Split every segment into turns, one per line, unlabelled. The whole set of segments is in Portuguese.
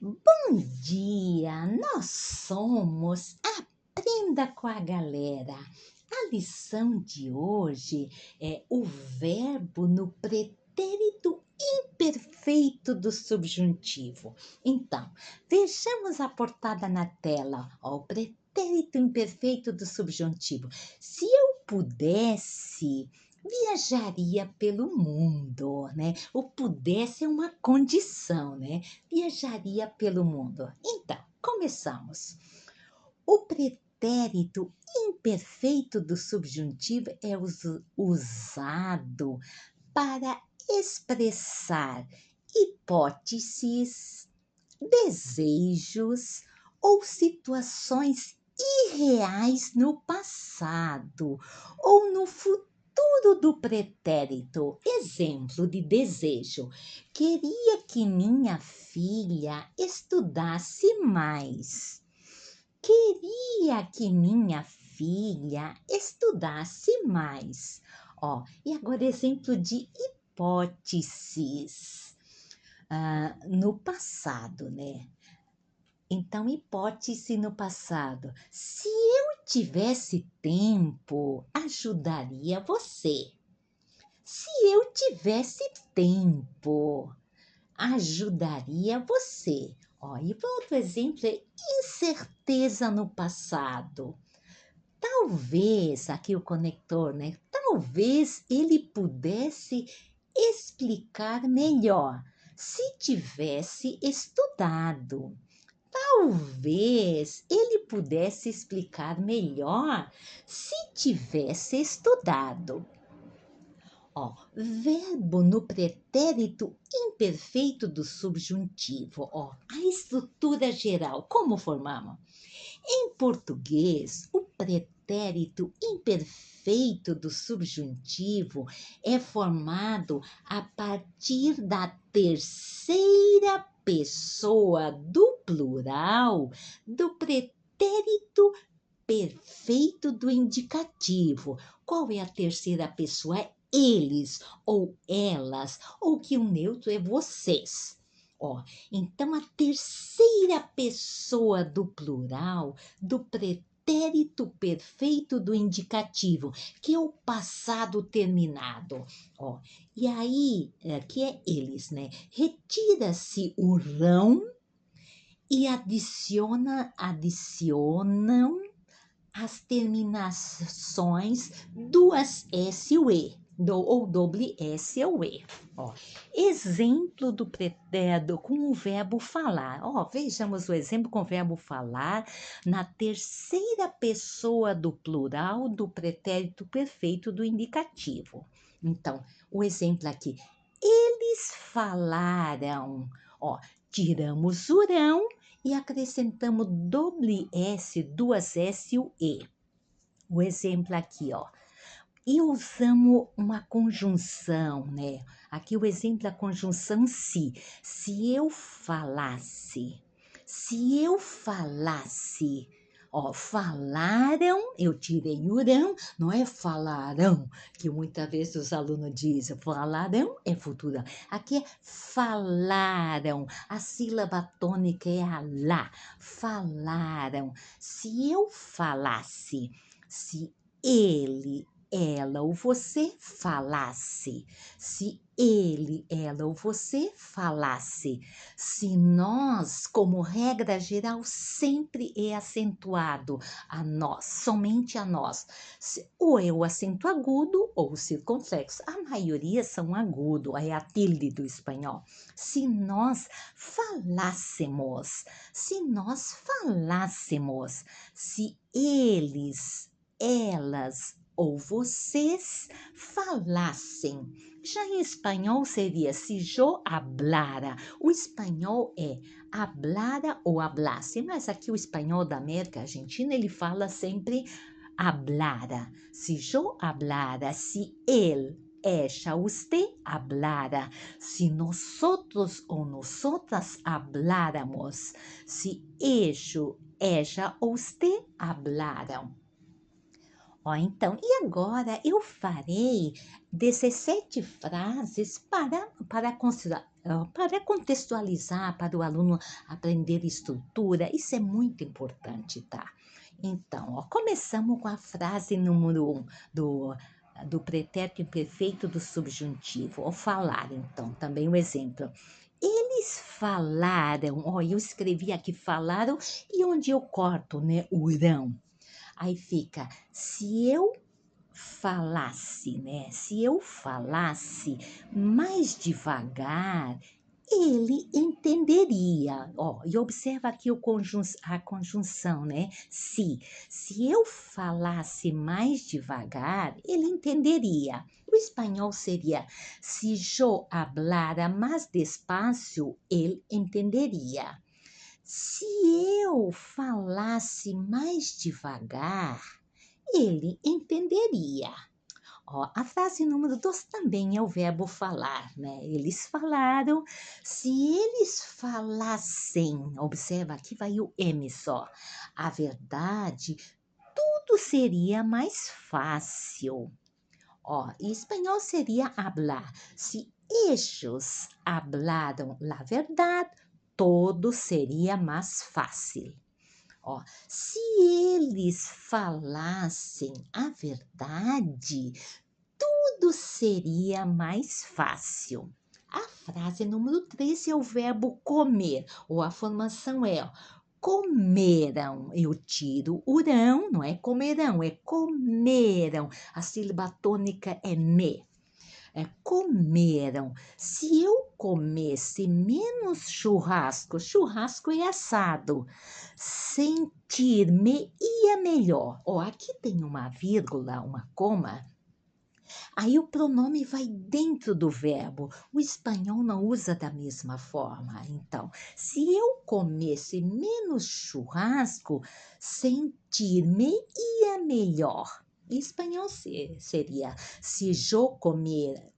Bom dia, nós somos Aprenda com a Galera. A lição de hoje é o verbo no pretérito imperfeito do subjuntivo. Então, vejamos a portada na tela, ó, o pretérito imperfeito do subjuntivo. Se eu pudesse, viajaria pelo mundo, né? O pudesse é uma condição, né? Viajaria pelo mundo. Então, começamos. O pretérito imperfeito do subjuntivo é usado para expressar hipóteses, desejos ou situações irreais no passado ou no futuro do pretérito. Exemplo de desejo: queria que minha filha estudasse mais. Queria que minha filha estudasse mais. Ó, e agora exemplo de hipóteses. No passado, né? Então, hipótese no passado. Se eu tivesse tempo, ajudaria você. Se eu tivesse tempo, ajudaria você. Ó, e outro exemplo é incerteza no passado. Talvez, aqui o conector, né? Talvez ele pudesse explicar melhor se tivesse estudado. Talvez ele pudesse explicar melhor se tivesse estudado. Ó, verbo no pretérito imperfeito do subjuntivo. Ó, a estrutura geral, como formamos? Em português, o pretérito imperfeito do subjuntivo é formado a partir da terceira pessoa do plural do pretérito perfeito do indicativo. Qual é a terceira pessoa? É eles ou elas, ou que o neutro é vocês. Ó, então a terceira pessoa do plural do pretérito perfeito do indicativo, que é o passado terminado. Ó, e aí, que é eles, né? Retira-se o rão e adicionam as terminações duas S ou E, ou doble S ou E. Ó, exemplo do pretérito com o verbo falar. Ó, vejamos o exemplo com o verbo falar na terceira pessoa do plural do pretérito perfeito do indicativo. Então, o exemplo aqui, eles falaram. Ó, tiramos o rão e acrescentamos doble S, duas S e o E. O exemplo aqui, ó. E usamos uma conjunção, né? Aqui o exemplo da conjunção se. Se eu falasse, ó, falaram, eu tirei o rão, não é falarão, que muitas vezes os alunos dizem, falarão é futuro. Aqui é falaram, a sílaba tônica é a lá, falaram. Se eu falasse, se ele, ela ou você falasse, se ele, ela ou você falasse, se nós, como regra geral, sempre é acentuado a nós, somente a nós. Ou é o acento agudo ou o circunflexo. A maioria são agudo, é a tilde do espanhol. Se nós falássemos, se eles, elas ou vocês falassem. Já em espanhol seria se yo hablara. O espanhol é hablara ou hablasse, mas aqui o espanhol da América Argentina ele fala sempre hablara. Se yo hablara, se él, ella, usted hablara, si nosotros o nosotras habláramos, se ellos, ella ou usted hablaram. Ó, então, e agora eu farei 17 frases para para contextualizar, para o aluno aprender estrutura, isso é muito importante, tá? Então, ó, começamos com a frase número 1 do pretérito imperfeito do subjuntivo, ou falar, então, também um exemplo. Eles falaram, ó, eu escrevi aqui falaram, e onde eu corto, né, o irão. Aí fica, se eu falasse, né? Se eu falasse mais devagar, ele entenderia. Ó, e observa aqui a conjunção, né? Se eu falasse mais devagar, ele entenderia. O espanhol seria: se eu hablara mais despacio, ele entenderia. Se eu falasse mais devagar, ele entenderia. Ó, a frase número 2 também é o verbo falar, né? Eles falaram. Se eles falassem, observa, aqui vai o M só. A verdade, tudo seria mais fácil. Ó, em espanhol seria hablar. Se ellos hablaram la verdad, todo seria mais fácil. Ó, se eles falassem a verdade, tudo seria mais fácil. A frase número 3 é o verbo comer, ou a formação é: ó, comeram. Eu tiro o rão, não é comerão, é comeram. A sílaba tônica é me. É, comeram. Se eu comesse menos churrasco, churrasco é assado, sentir-me ia melhor. Ó, aqui tem uma vírgula, uma coma. Aí o pronome vai dentro do verbo. O espanhol não usa da mesma forma. Então, se eu comesse menos churrasco, sentir-me ia melhor. Em espanhol seria: se eu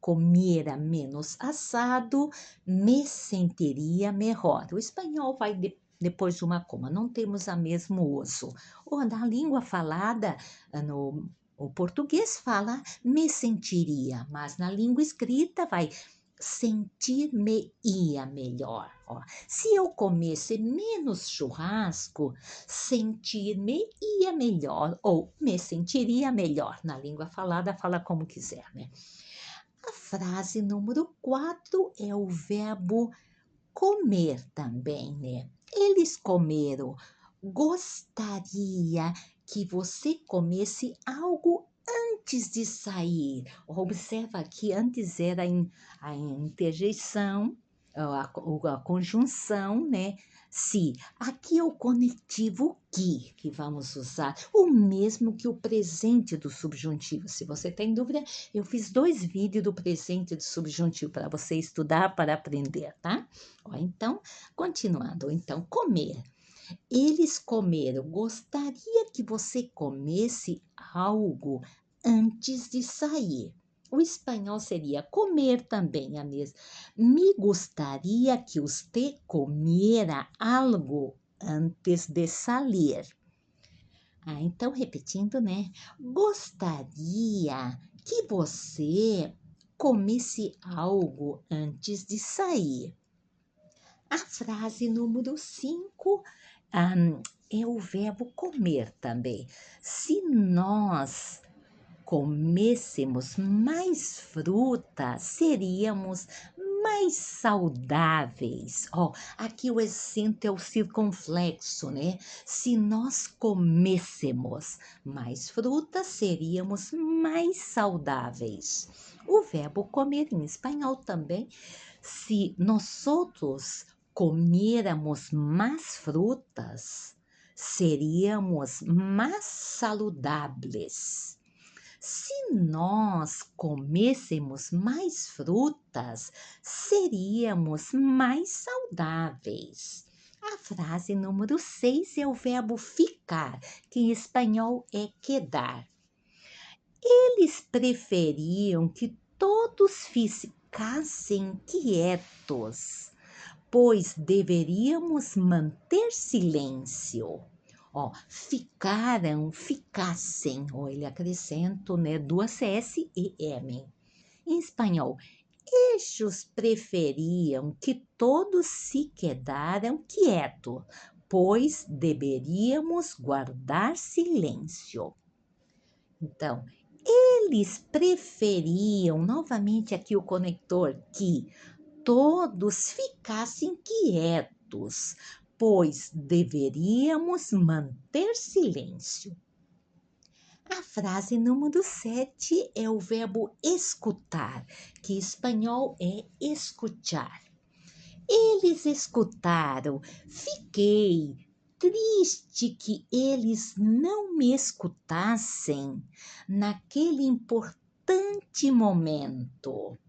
comera menos assado, me sentiria melhor. O espanhol vai depois de uma coma, não temos o mesmo uso. Ou na língua falada, no o português fala me sentiria, mas na língua escrita vai sentir-me-ia melhor. Ó. Se eu comesse menos churrasco, sentir-me-ia melhor ou me sentiria melhor. Na língua falada, fala como quiser, né? A frase número 4 é o verbo comer também, né? Eles comeram. Gostaria que você comesse algo antes de sair. Observa que antes era a interjeição, a conjunção, né? Se. Aqui é o conectivo que vamos usar, o mesmo que o presente do subjuntivo. Se você tem dúvida, eu fiz 2 vídeos do presente do subjuntivo para você estudar, para aprender, tá? Ó, então, continuando. Então, comer. Eles comeram. Gostaria que você comesse algo antes de sair. O espanhol seria comer também a mesma. Me gostaria que você comiera algo antes de sair. Ah, então, repetindo, né? Gostaria que você comesse algo antes de sair. A frase número 5 é o verbo comer também. Se nós comêssemos mais fruta, seríamos mais saudáveis. Ó, aqui o acento é o circunflexo, né? Se nós comêssemos mais fruta, seríamos mais saudáveis. O verbo comer em espanhol também. Se nós outros comêramos mais frutas, seríamos mais saludáveis. Se nós comêssemos mais frutas, seríamos mais saudáveis. A frase número 6 é o verbo ficar, que em espanhol é quedar. Eles preferiam que todos ficassem quietos, pois deveríamos manter silêncio. Ó, ficaram, ficassem, ó, ele acrescenta, né, duas S e M. Em espanhol, Eixos preferiam que todos se quedaram quietos, pois deveríamos guardar silêncio. Então, eles preferiam, novamente aqui o conector, que todos ficassem quietos, pois deveríamos manter silêncio. A frase número 7 é o verbo escutar, que em espanhol é escuchar. Eles escutaram. Fiquei triste que eles não me escutassem naquele importante momento.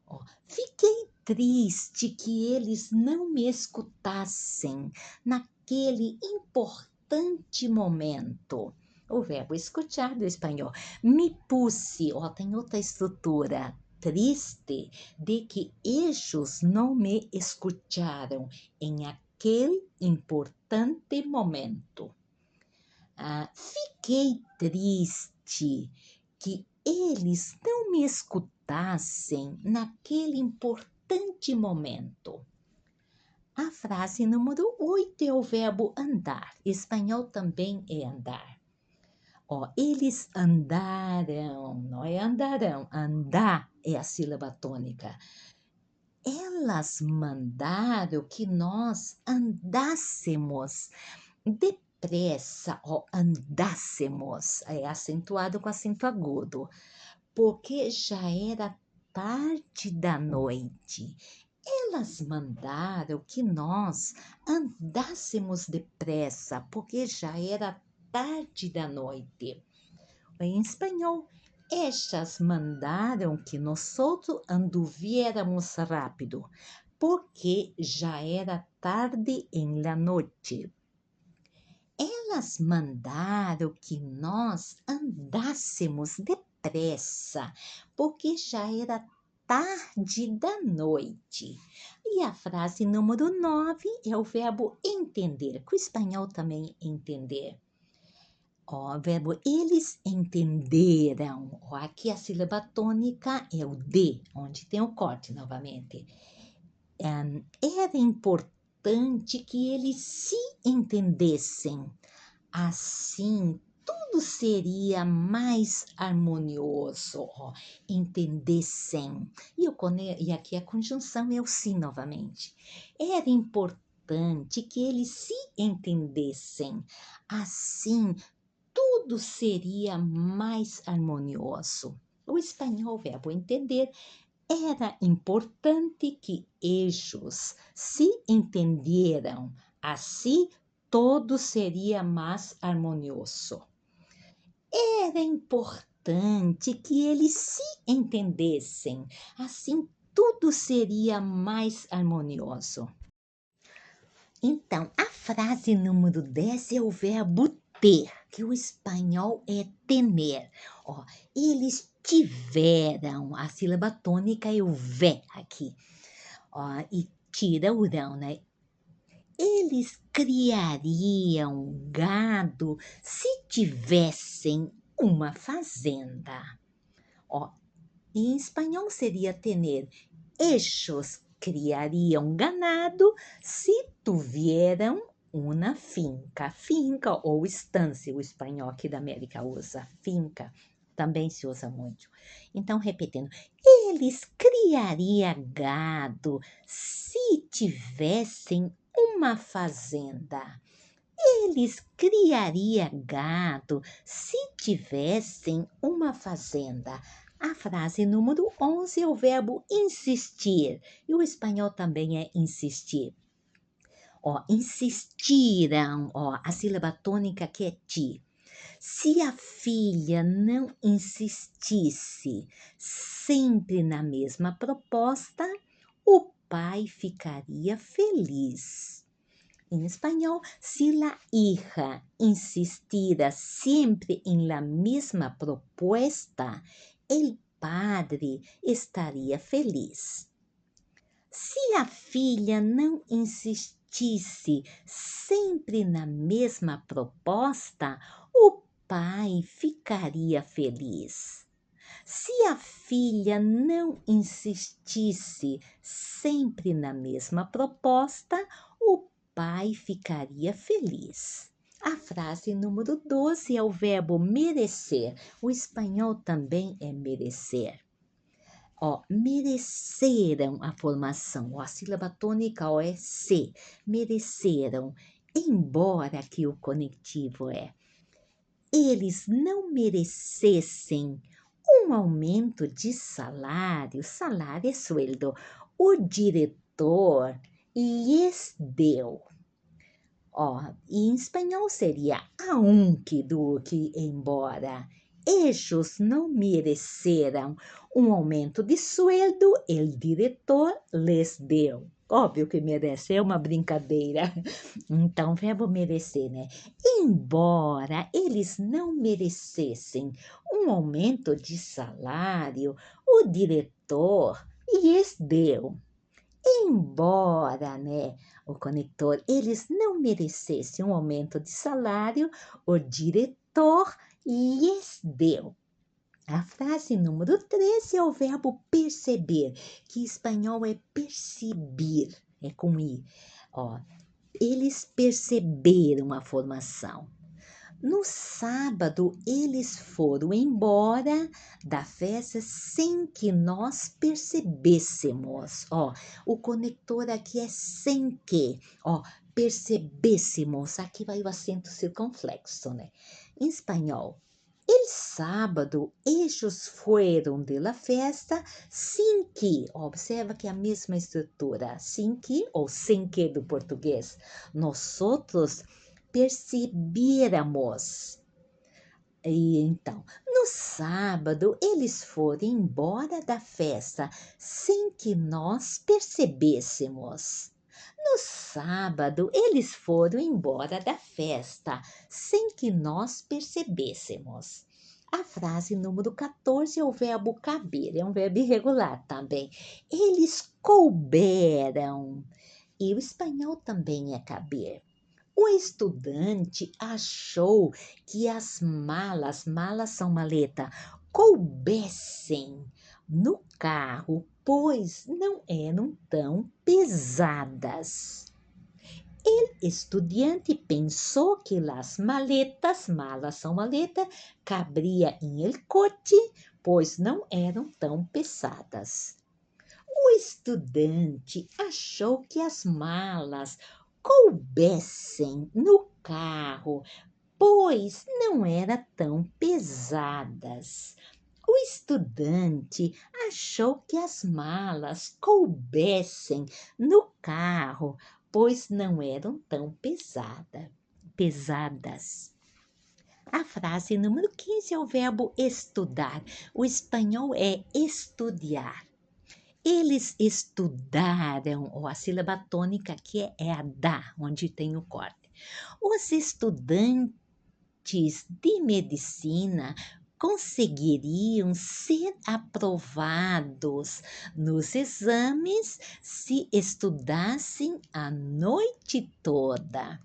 Ó, fiquei triste que eles não me escutassem naquele importante momento. O verbo escuchar do espanhol. Me puse, ó, tem outra estrutura, triste de que ellos não me escutaram em aquele importante momento. Fiquei triste que eles não me escutassem naquele importante momento. A frase número 8 é o verbo andar. Espanhol também é andar. Ó, eles andaram, não é andarão, andar é a sílaba tônica. Elas mandaram que nós andássemos depressa, ó, andássemos, é acentuado com acento agudo, porque já era tarde da noite. Elas mandaram que nós andássemos depressa, porque já era tarde da noite. Em espanhol, estas mandaram que nós anduviéramos rápido, porque já era tarde em la noite. Elas mandaram que nós andássemos depressa, porque já era tarde da noite. E a frase número 9 é o verbo entender, que o espanhol também é entender. Ó, o verbo eles entenderam. Ó, aqui a sílaba tônica é o de, onde tem o corte novamente. Era importante que eles se entendessem. Assim, tudo seria mais harmonioso, ó, entendessem. E aqui a conjunção é o se novamente. Era importante que eles se entendessem. Assim, tudo seria mais harmonioso. O espanhol, verbo entender, era importante que ellos se entenderam. Assim, todo seria mais harmonioso. Era importante que eles se entendessem. Assim, tudo seria mais harmonioso. Então, a frase número 10 é o verbo ter, que o espanhol é tener. Ó, eles tiveram, a sílaba tônica é o vé aqui. Ó, e tira o rão, né? Eles criariam gado se tivessem uma fazenda. Ó, em espanhol seria tener. Ellos criariam ganado se tuvieram uma finca. Finca ou estância, o espanhol aqui da América usa. Finca também se usa muito. Então, repetindo, eles criariam gado se tivessem uma fazenda. Eles criariam gado se tivessem uma fazenda. A frase número 11 é o verbo insistir. E o espanhol também é insistir. Ó, insistiram, ó, a sílaba tônica que é ti. Se a filha não insistisse sempre na mesma proposta, o pai ficaria feliz. Em espanhol, si la hija insistiera siempre en la misma propuesta, el padre estaria feliz. Se a filha não insistisse sempre na mesma proposta, o pai ficaria feliz. Se a filha não insistisse sempre na mesma proposta, o pai ficaria feliz. A frase número 12 é o verbo merecer. O espanhol também é merecer. Ó, mereceram a formação. Ó, a sílaba tônica ó, é C. Mereceram. Embora que o conectivo é eles não merecessem um aumento de salário, salário é sueldo, o diretor lhes deu. Ó, em espanhol seria aunque do que embora eles não mereceram um aumento de sueldo, o diretor lhes deu. Óbvio que merece, é uma brincadeira. Então, verbo merecer, né? Embora eles não merecessem um aumento de salário, o diretor lhes deu. Embora, né, o conector, eles não merecessem um aumento de salário, o diretor lhes deu. A frase número 13 é o verbo perceber, que em espanhol é perceber, é com i. Ó, eles perceberam a formação. No sábado, eles foram embora da festa sem que nós percebêssemos. Ó, o conector aqui é sem que, ó, percebêssemos. Aqui vai o acento circunflexo, né? Em espanhol, el sábado, eles foram de la festa sem que, observa que é a mesma estrutura, sem que ou sem que do português. Nós outros perceberamos. E então, no sábado, eles foram embora da festa sem que nós percebêssemos. No sábado, eles foram embora da festa sem que nós percebêssemos. A frase número 14 é o verbo caber, é um verbo irregular também. Eles couberam. E o espanhol também é caber. O estudante achou que as malas são maleta, coubessem no carro, pois não eram tão pesadas. O estudante pensou que as malas são maleta, cabria em el coche, pois não eram tão pesadas. O estudante achou que as malas coubessem no carro, pois não eram tão pesadas. O estudante achou que as malas coubessem no carro, pois não eram tão pesadas. A frase número 15 é o verbo estudar. O espanhol é estudiar. Eles estudaram, ou a sílaba tônica aqui é a da, onde tem o corte. Os estudantes de medicina conseguiriam ser aprovados nos exames se estudassem a noite toda.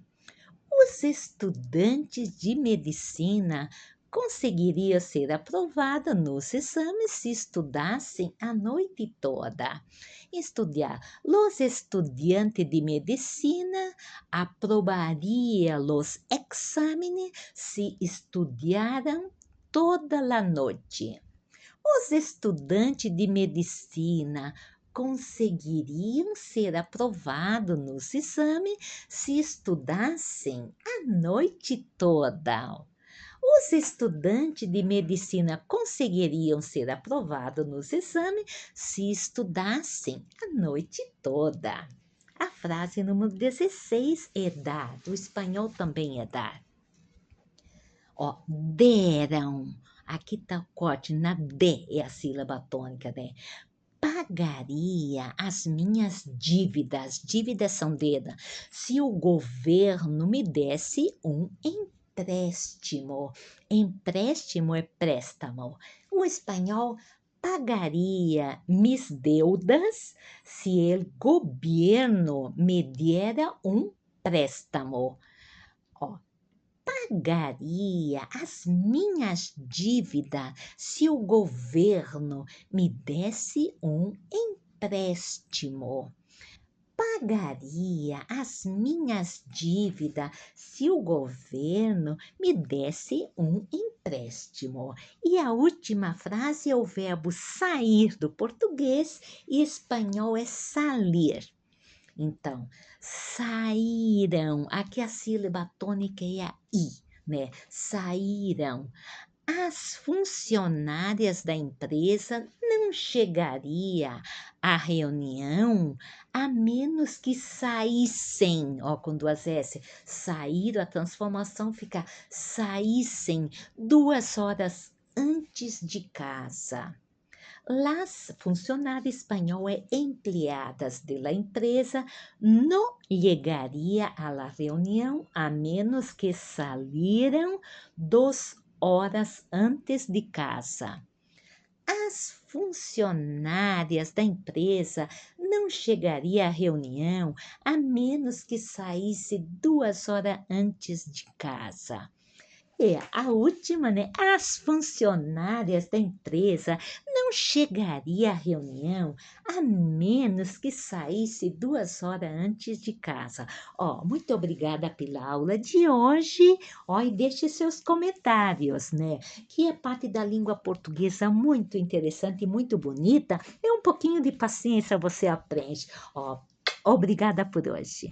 Os estudantes de medicina conseguiriam ser aprovados nos exames se estudassem a noite toda. Estudar. Os estudantes de medicina aprobariam os exames se estudaram toda a noite. Os estudantes de medicina conseguiriam ser aprovados nos exames se estudassem a noite toda. Os estudantes de medicina conseguiriam ser aprovados nos exames se estudassem a noite toda. A frase número 16 é dar. O espanhol também é dar. Ó, deram. Aqui tá o corte na D, é a sílaba tônica, né? Pagaria as minhas dívidas. Dívidas são deda. Se o governo me desse um empréstimo. Empréstimo é préstamo. O espanhol pagaria mis deudas se o governo me dera um préstamo. Ó, pagaria as minhas dívidas se o governo me desse um empréstimo. Pagaria as minhas dívidas se o governo me desse um empréstimo. E a última frase é o verbo sair do português e espanhol é salir. Então, saíram, aqui a sílaba tônica é a I, né? Saíram. As funcionárias da empresa não chegaria à reunião a menos que saíssem, ó, com duas S, saíram, a transformação fica saíssem 2 horas antes de casa. Las funcionárias espanhol é empregadas de la empresa, não chegaria a la reunião a menos que salieran 2 horas antes de casa. As funcionárias da empresa não chegaria à reunião a menos que saísse 2 horas antes de casa. E a última, né? As funcionárias da empresa não chegaria à reunião a menos que saísse 2 horas antes de casa. Ó, muito obrigada pela aula de hoje. Ó, e deixe seus comentários, né? Que é parte da língua portuguesa muito interessante e muito bonita. E um pouquinho de paciência você aprende. Ó, obrigada por hoje.